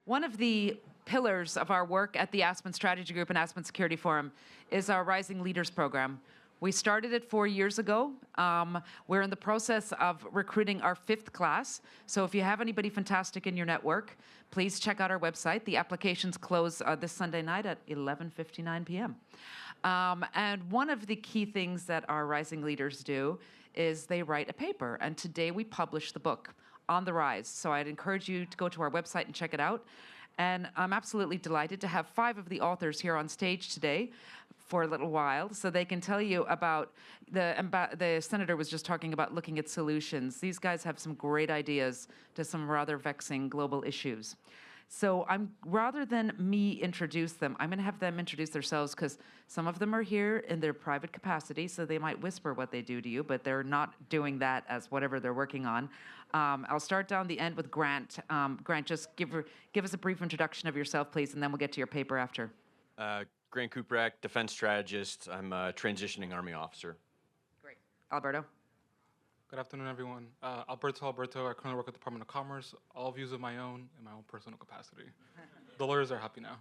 One of the pillars of our work at the Aspen Strategy Group and Aspen Security Forum is our Rising Leaders program. We started it 4 years ago. We're in the process of recruiting our 5th class. So if you have anybody fantastic in your network, please check out our website. The applications close this Sunday night at 11:59 p.m. And one of the key things that our Rising Leaders do is they write a paper. And today we publish the book, On the Rise. So I'd encourage you to go to our website and check it out. And I'm absolutely delighted to have 5 of the authors here on stage today for a little while, so they can tell you about the senator was just talking about looking at solutions. These guys have some great ideas to some rather vexing global issues. So rather than me introduce them, I'm going to have them introduce themselves, because some of them are here in their private capacity, so they might whisper what they do to you, but they're not doing that as whatever they're working on. I'll start down the end with Grant. Grant, just give us a brief introduction of yourself, please, and then we'll get to your paper after. Grant Kuprak, defense strategist. I'm a transitioning Army officer. Great. Alberto? Good afternoon, everyone. Alberto. I currently work at the Department of Commerce, all views of my own in my own personal capacity. The lawyers are happy now.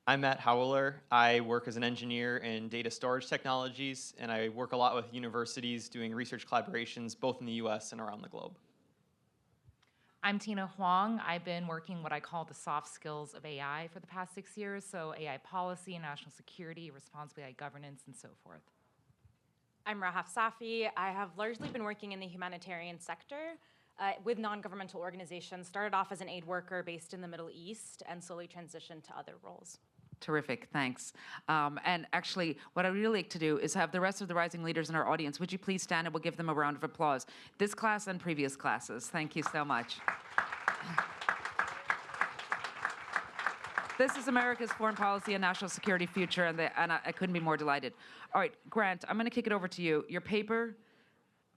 I'm Matt Howler. I work as an engineer in data storage technologies, and I work a lot with universities doing research collaborations both in the US and around the globe. I'm Tina Huang. I've been working what I call the soft skills of AI for the past 6 years, so AI policy, national security, responsible AI governance, and so forth. I'm Rahaf Safi. I have largely been working in the humanitarian sector with non-governmental organizations. Started off as an aid worker based in the Middle East and slowly transitioned to other roles. Terrific, thanks. And actually, what I'd really like to do is have the rest of the Rising Leaders in our audience. Would you please stand and we'll give them a round of applause. This class and previous classes. Thank you so much. This is America's foreign policy and national security future, and I couldn't be more delighted. All right, Grant, I'm going to kick it over to you. Your paper,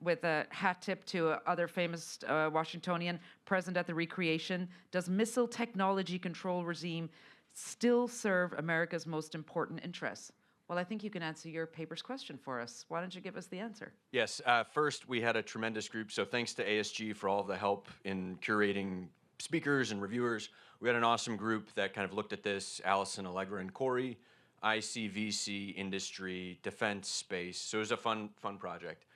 with a hat tip to other famous Washingtonian, present at the recreation, does missile technology control regime still serve America's most important interests? Well, I think you can answer your paper's question for us. Why don't you give us the answer? Yes, first we had a tremendous group, so thanks to ASG for all of the help in curating speakers and reviewers. We had an awesome group that kind of looked at this, Allison, Allegra, and Corey, ICVC, industry, defense, space, so it was a fun project.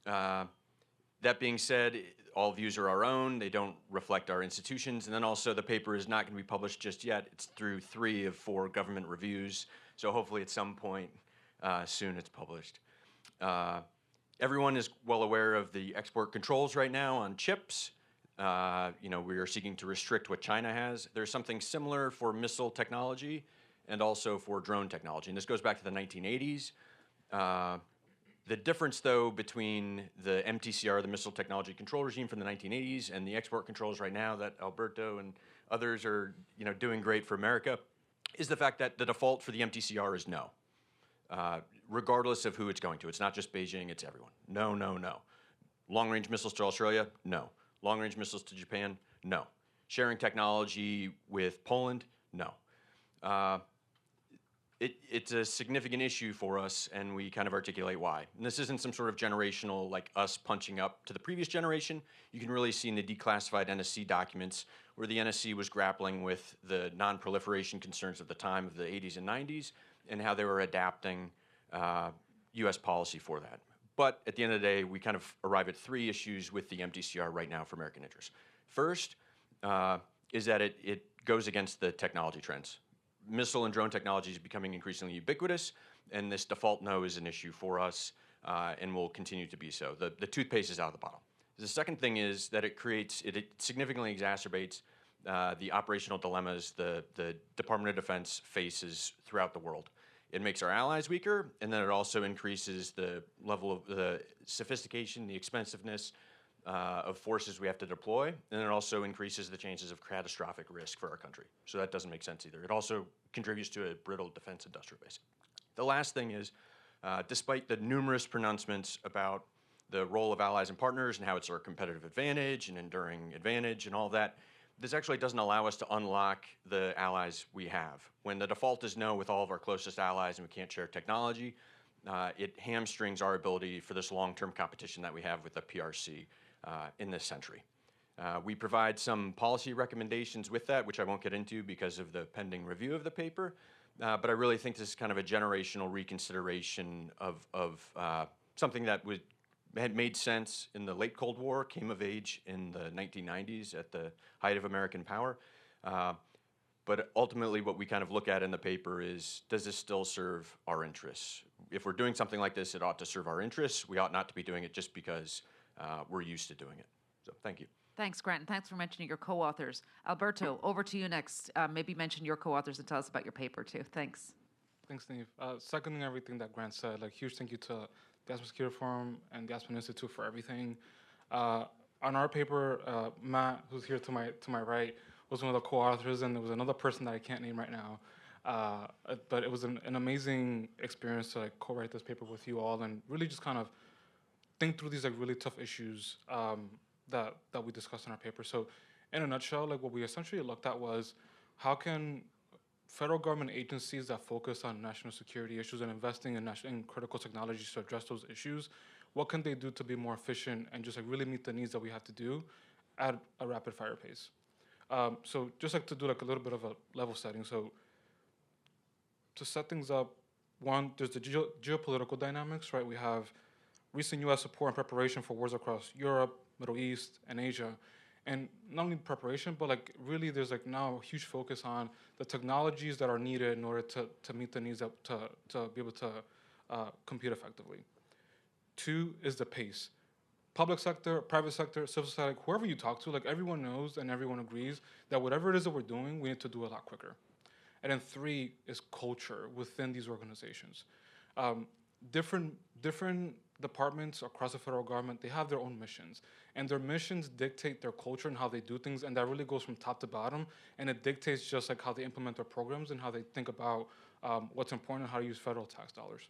That being said, all views are our own. They don't reflect our institutions. And then also the paper is not going to be published just yet. It's through 3 of 4 government reviews. So hopefully at some point soon it's published. Everyone is well aware of the export controls right now on chips. We are seeking to restrict what China has. There's something similar for missile technology and also for drone technology. And this goes back to the 1980s. The difference, though, between the MTCR, the Missile Technology Control Regime from the 1980s, and the export controls right now that Alberto and others are doing great for America, is the fact that the default for the MTCR is no, regardless of who it's going to. It's not just Beijing, it's everyone. No, no, no. Long-range missiles to Australia? No. Long-range missiles to Japan? No. Sharing technology with Poland? No. It's a significant issue for us, and we kind of articulate why. And this isn't some sort of generational, like us punching up to the previous generation. You can really see in the declassified NSC documents where the NSC was grappling with the non-proliferation concerns of the time of the 80s and 90s and how they were adapting U.S. policy for that. But at the end of the day, we kind of arrive at 3 issues with the MTCR right now for American interests. First is that it goes against the technology trends. Missile and drone technology is becoming increasingly ubiquitous, and this default no is an issue for us and will continue to be so. The toothpaste is out of the bottle. The second thing is that it significantly exacerbates the operational dilemmas the Department of Defense faces throughout the world. It makes our allies weaker, and then it also increases the level of the sophistication, the expensiveness of forces we have to deploy, and it also increases the chances of catastrophic risk for our country. So that doesn't make sense either. It also contributes to a brittle defense industrial base. The last thing is, despite the numerous pronouncements about the role of allies and partners and how it's our competitive advantage and enduring advantage and all that, this actually doesn't allow us to unlock the allies we have. When the default is no with all of our closest allies and we can't share technology, it hamstrings our ability for this long-term competition that we have with the PRC in this century. We provide some policy recommendations with that, which I won't get into because of the pending review of the paper. But I really think this is kind of a generational reconsideration of something that had made sense in the late Cold War, came of age in the 1990s at the height of American power. But ultimately, what we kind of look at in the paper is, does this still serve our interests? If we're doing something like this, it ought to serve our interests. We ought not to be doing it just because we're used to doing it. So thank you. Thanks, Grant, and thanks for mentioning your co-authors. Alberto, over to you next. Maybe mention your co-authors and tell us about your paper, too. Thanks. Thanks, Steve. Seconding everything that Grant said, like huge thank you to the Aspen Security Forum and the Aspen Institute for everything. On our paper, Matt, who's here to my right, was one of the co-authors, and there was another person that I can't name right now. But it was an amazing experience to like co-write this paper with you all and really just kind of think through these like really tough issues that we discussed in our paper. So in a nutshell, like what we essentially looked at was how can federal government agencies that focus on national security issues and investing in critical technologies to address those issues, what can they do to be more efficient and just like really meet the needs that we have to do at a rapid fire pace? So just like to do like a little bit of a level setting. So to set things up, one, there's the geopolitical dynamics, right? We have recent U.S. support and preparation for wars across Europe, Middle East, and Asia. And not only preparation, but like really there's like now a huge focus on the technologies that are needed in order to meet the needs to be able to compete effectively. Two is the pace. Public sector, private sector, civil society, whoever you talk to, like everyone knows and everyone agrees that whatever it is that we're doing, we need to do a lot quicker. And then three is culture within these organizations. Different departments across the federal government, they have their own missions. And their missions dictate their culture and how they do things, and that really goes from top to bottom, and it dictates just like how they implement their programs and how they think about what's important and how to use federal tax dollars.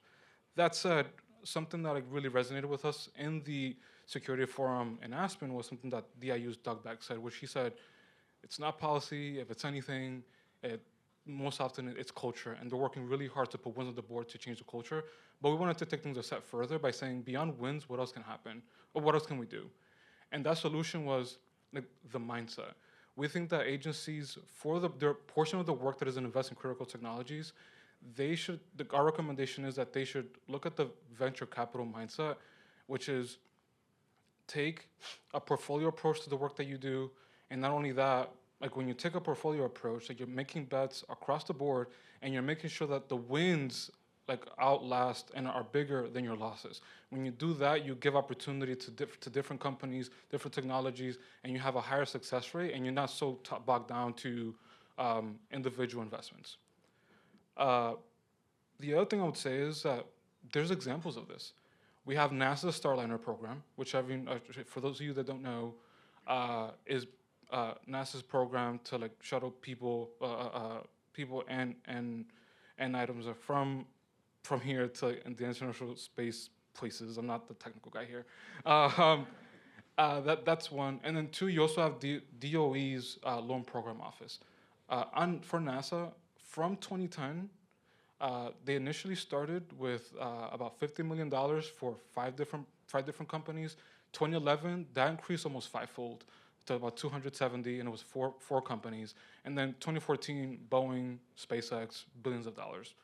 That said, something that like really resonated with us in the Security Forum in Aspen was something that DIU's Doug Beck said, which he said, it's not policy, if it's anything, most often it's culture, and they're working really hard to put wins on the board to change the culture. But we wanted to take things a step further by saying, beyond wins, what else can happen? Or what else can we do? And that solution was like the mindset. We think that agencies, for their portion of the work that is invest in critical technologies, our recommendation is that they should look at the venture capital mindset, which is take a portfolio approach to the work that you do, and not only that, like when you take a portfolio approach, like you're making bets across the board, and you're making sure that the wins like outlast and are bigger than your losses. When you do that, you give opportunity to different companies, different technologies, and you have a higher success rate, and you're not so bogged down to individual investments. The other thing I would say is that there's examples of this. We have NASA's Starliner program, which for those of you that don't know, is NASA's program to like shuttle people and items from here to in the international space places. I'm not the technical guy here. That's one, and then two, you also have DOE's Loan Program Office. For NASA, from 2010, they initially started with about $50 million for five different companies. 2011, that increased almost fivefold to about 270, and it was four companies. And then 2014, Boeing, SpaceX, billions of dollars.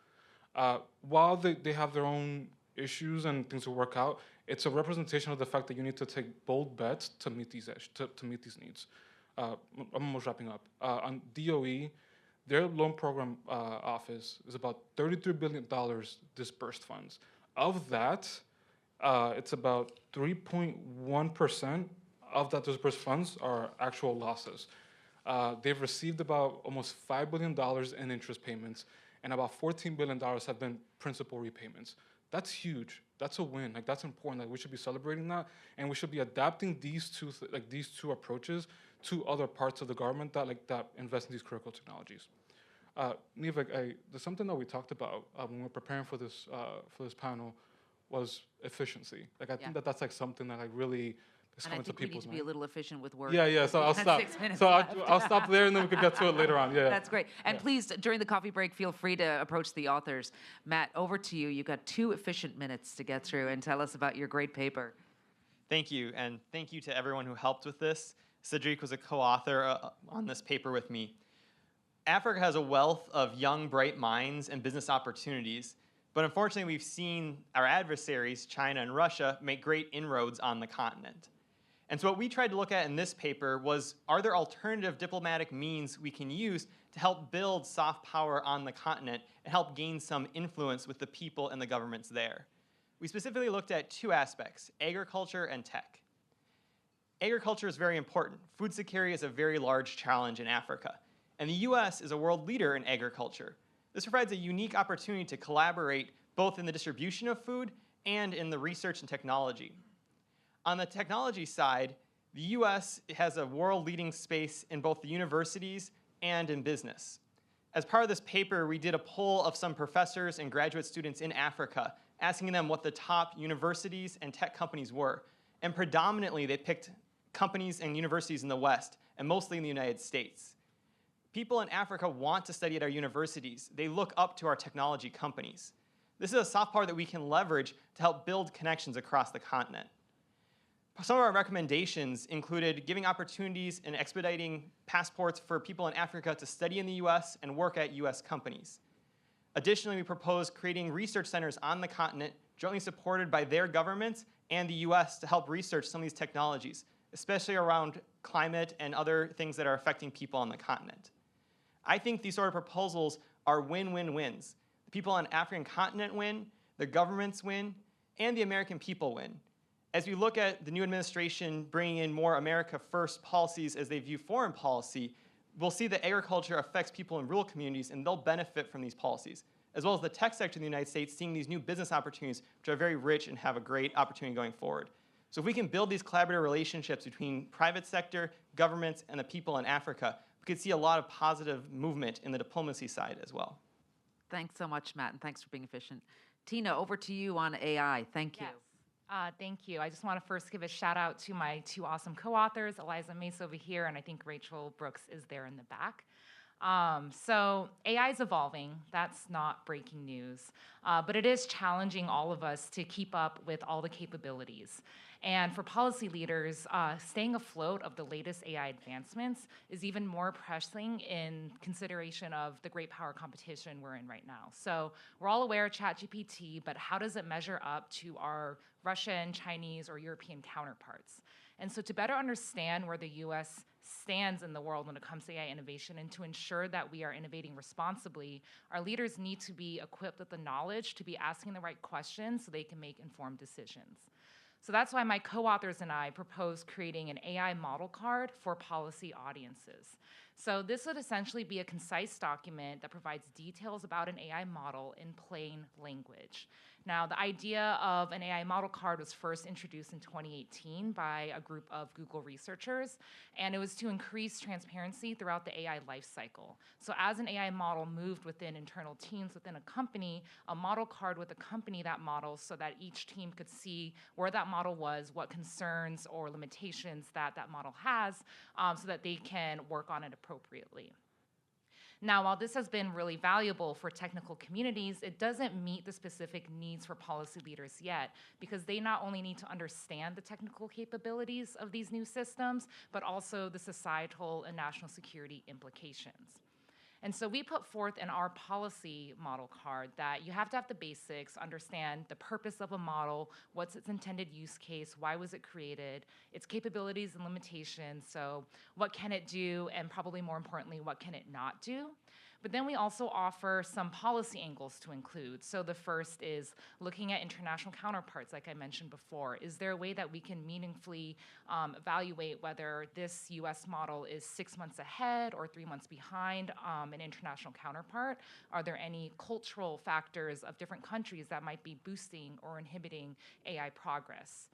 While they have their own issues and things to work out, it's a representation of the fact that you need to take bold bets to meet these needs. I'm almost wrapping up. On DOE, their loan program office is about $33 billion disbursed funds. Of that, it's about 3.1% of that disbursed funds are actual losses. They've received about almost $5 billion in interest payments, and about $14 billion have been principal repayments. That's huge. That's a win. Like that's important. Like we should be celebrating that, and we should be adapting these two approaches to other parts of the government that invest in these critical technologies. Neve, there's something that we talked about when we were preparing for this panel was efficiency. Like I think that's like something that like really is And I coming to think we need people's to mind. be a little efficient with words. Yeah. So I'll stop. 6 minutes So left. I'll stop there, and then we could get to it later on. Yeah. That's great. And please, during the coffee break, feel free to approach the authors. Matt, over to you. You've got 2 efficient minutes to get through and tell us about your great paper. Thank you, and thank you to everyone who helped with this. Cedric was a co-author on this paper with me. Africa has a wealth of young, bright minds and business opportunities, but unfortunately we've seen our adversaries, China and Russia, make great inroads on the continent. And so what we tried to look at in this paper was, are there alternative diplomatic means we can use to help build soft power on the continent and help gain some influence with the people and the governments there? We specifically looked at two aspects, agriculture and tech. Agriculture is very important. Food security is a very large challenge in Africa. And the US is a world leader in agriculture. This provides a unique opportunity to collaborate both in the distribution of food and in the research and technology. On the technology side, the US has a world-leading space in both the universities and in business. As part of this paper, we did a poll of some professors and graduate students in Africa, asking them what the top universities and tech companies were. And predominantly, they picked companies and universities in the West, and mostly in the United States. People in Africa want to study at our universities. They look up to our technology companies. This is a soft power that we can leverage to help build connections across the continent. Some of our recommendations included giving opportunities and expediting passports for people in Africa to study in the US and work at US companies. Additionally, we proposed creating research centers on the continent jointly supported by their governments and the US to help research some of these technologies, especially around climate and other things that are affecting people on the continent. I think these sort of proposals are win-win-wins. The people on the African continent win, the governments win, and the American people win. As we look at the new administration bringing in more America First policies as they view foreign policy, we'll see that agriculture affects people in rural communities and they'll benefit from these policies, as well as the tech sector in the United States seeing these new business opportunities which are very rich and have a great opportunity going forward. So if we can build these collaborative relationships between private sector, governments, and the people in Africa, we could see a lot of positive movement in the diplomacy side as well. Thanks so much, Matt, and thanks for being efficient. Tina, over to you on AI. Thank you. Yes. Thank you. I just want to first give a shout out to my two awesome co-authors, Eliza Mace over here, and I think Rachel Brooks is there in the back. So AI is evolving. That's not breaking news, but it is challenging all of us to keep up with all the capabilities. And for policy leaders, staying afloat of the latest AI advancements is even more pressing in consideration of the great power competition we're in right now. So we're all aware of ChatGPT, but how does it measure up to our Russian, Chinese, or European counterparts? And so to better understand where the US stands in the world when it comes to AI innovation and to ensure that we are innovating responsibly, our leaders need to be equipped with the knowledge to be asking the right questions so they can make informed decisions. So that's why my co-authors and I proposed creating an AI model card for policy audiences. So this would essentially be a concise document that provides details about an AI model in plain language. Now, the idea of an AI model card was first introduced in 2018 by a group of Google researchers, and it was to increase transparency throughout the AI lifecycle. So as an AI model moved within internal teams within a company, a model card would accompany that model so that each team could see where that model was, what concerns or limitations that that model has, so that they can work on it appropriately. Now, while this has been really valuable for technical communities, it doesn't meet the specific needs for policy leaders yet, because they not only need to understand the technical capabilities of these new systems, but also the societal and national security implications. And so we put forth in our policy model card that you have to have the basics, understand the purpose of a model, what's its intended use case, why was it created, its capabilities and limitations, so what can it do, and probably more importantly, what can it not do? But then we also offer some policy angles to include. So the first is looking at international counterparts, like I mentioned before. Is there a way that we can meaningfully evaluate whether this US model is 6 months ahead or 3 months behind an international counterpart? Are there any cultural factors of different countries that might be boosting or inhibiting AI progress?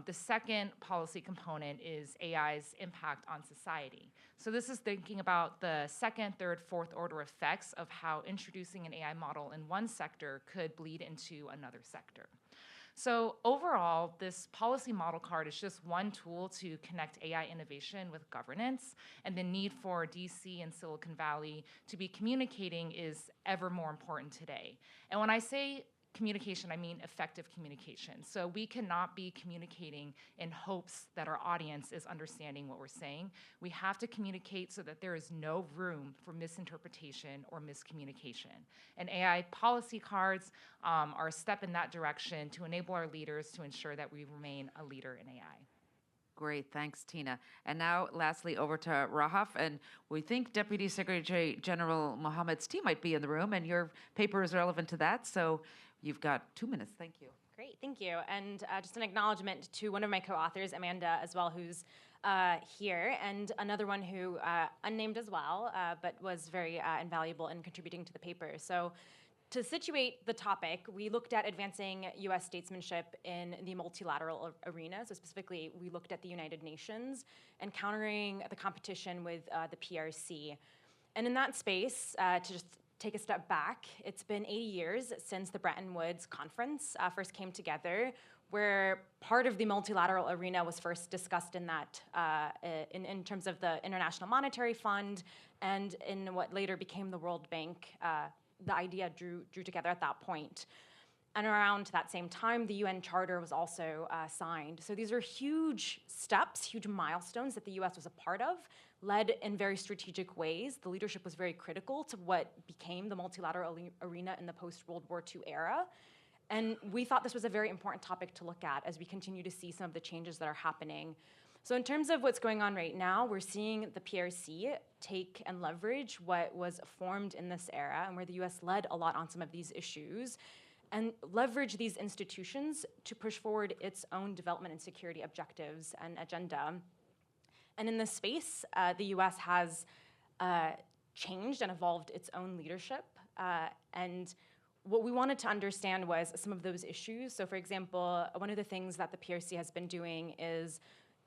The second policy component is AI's impact on society. So this is thinking about the second, third, fourth order effects of how introducing an AI model in one sector could bleed into another sector. So overall, this policy model card is just one tool to connect AI innovation with governance, and the need for DC and Silicon Valley to be communicating is ever more important today. And when I say communication, I mean effective communication. So we cannot be communicating in hopes that our audience is understanding what we're saying. We have to communicate so that there is no room for misinterpretation or miscommunication. And AI policy cards are a step in that direction to enable our leaders to ensure that we remain a leader in AI. Great, thanks, Tina. And now, lastly, over to Rahaf. And we think Deputy Secretary General Mohammed's team might be in the room, and your paper is relevant to that. So you've got 2 minutes. Thank you. Great, thank you. And just an acknowledgement to one of my co-authors, Amanda, as well, who's here, and another one who, unnamed as well, but was very invaluable in contributing to the paper. So to situate the topic, we looked at advancing U.S. statesmanship in the multilateral arena. So specifically, we looked at the United Nations and countering the competition with the PRC. And in that space, to just take a step back, it's been 80 years since the Bretton Woods Conference first came together, where part of the multilateral arena was first discussed in that, in terms of the International Monetary Fund and in what later became the World Bank. The idea drew together at that point. And around that same time, the UN Charter was also signed. So these are huge steps, huge milestones that the US was a part of, led in very strategic ways. The leadership was very critical to what became the multilateral arena in the post-World War II era. And we thought this was a very important topic to look at as we continue to see some of the changes that are happening. So in terms of what's going on right now, we're seeing the PRC take and leverage what was formed in this era and where the US led a lot on some of these issues and leverage these institutions to push forward its own development and security objectives and agenda. And in this space, the US has changed and evolved its own leadership. And what we wanted to understand was some of those issues. So for example, one of the things that the PRC has been doing is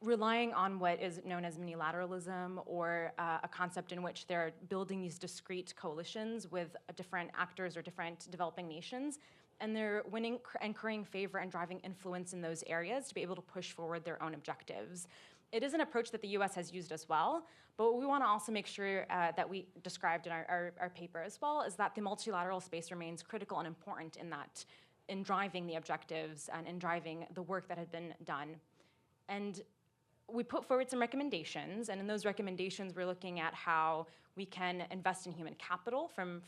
relying on what is known as minilateralism, or a concept in which they're building these discrete coalitions with different actors or different developing nations, and they're winning and currying favor and driving influence in those areas to be able to push forward their own objectives. It is an approach that the US has used as well, but what we want to also make sure that we described in our paper as well is that the multilateral space remains critical and important in driving the objectives and in driving the work that had been done. And we put forward some recommendations, and in those recommendations, we're looking at how we can invest in human capital from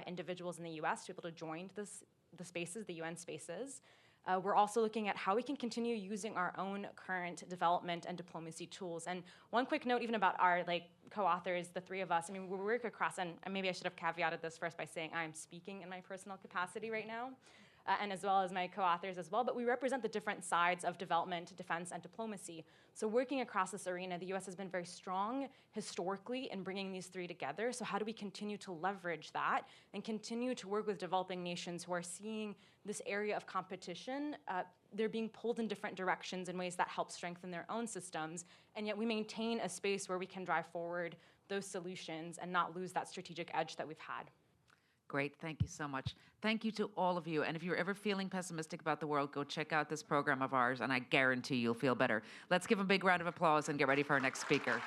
individuals in the US to be able to join the spaces, the UN spaces. We're also looking at how we can continue using our own current development and diplomacy tools. And one quick note even about our co-authors, the three of us, I mean, we work across, and maybe I should have caveated this first by saying I'm speaking in my personal capacity right now. And as well as my co-authors as well, but we represent the different sides of development, defense, and diplomacy. So working across this arena, the US has been very strong historically in bringing these three together. So how do we continue to leverage that and continue to work with developing nations who are seeing this area of competition? They're being pulled in different directions in ways that help strengthen their own systems, and yet we maintain a space where we can drive forward those solutions and not lose that strategic edge that we've had. Great, thank you so much. Thank you to all of you. And if you're ever feeling pessimistic about the world, go check out this program of ours, and I guarantee you'll feel better. Let's give a big round of applause and get ready for our next speaker.